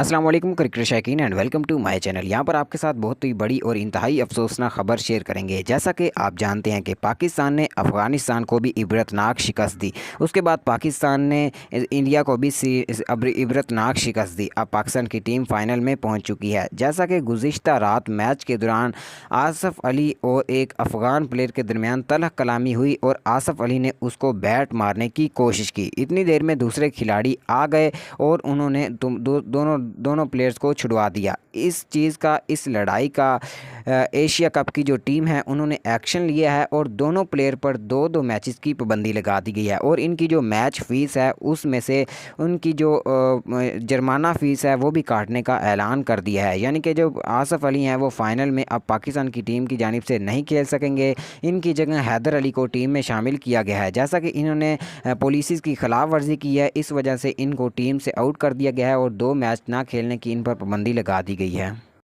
अस्सलाम वालेकुम क्रिकेट शौकीन and welcome to my channel. यहाँ पर आपके साथ बहुत ही बड़ी और इंतहाई अफसोसनाक खबर शेयर करेंगे। जैसा कि आप जानते हैं कि पाकिस्तान ने अफ़गानिस्तान को भी इबरतनाक शिकस्त दी। उसके बाद पाकिस्तान ने इंडिया को भी इबरतनाक शिकस्त दी। अब पाकिस्तान की टीम फाइनल में पहुँच चुकी है। जैसा कि गुज़िश्ता रात मैच के दौरान आसफ़ अली और एक अफ़गान प्लेयर के दरमियान तलख़ कलामी हुई और आसफ़ अली ने उसको बैट मारने की कोशिश की। इतनी देर में दूसरे खिलाड़ी आ गए और उन्होंने दोनों प्लेयर्स को छुड़वा दिया। इस चीज़ का, इस लड़ाई का एशिया कप की जो टीम है उन्होंने एक्शन लिया है और दोनों प्लेयर पर दो दो मैचेस की पाबंदी लगा दी गई है और इनकी जो मैच फ़ीस है उसमें से उनकी जो जुर्माना फ़ीस है वो भी काटने का ऐलान कर दिया है। यानी कि जो आसफ़ अली हैं वो फ़ाइनल में अब पाकिस्तान की टीम की जानिब से नहीं खेल सकेंगे। इनकी जगह हैदर अली को टीम में शामिल किया गया है। जैसा कि इन्होंने पॉलिसीज़ की खिलाफ वर्जी की है, इस वजह से इनको टीम से आउट कर दिया गया है और 2 मैच ना खेलने की इन पर पाबंदी लगा दी गई है।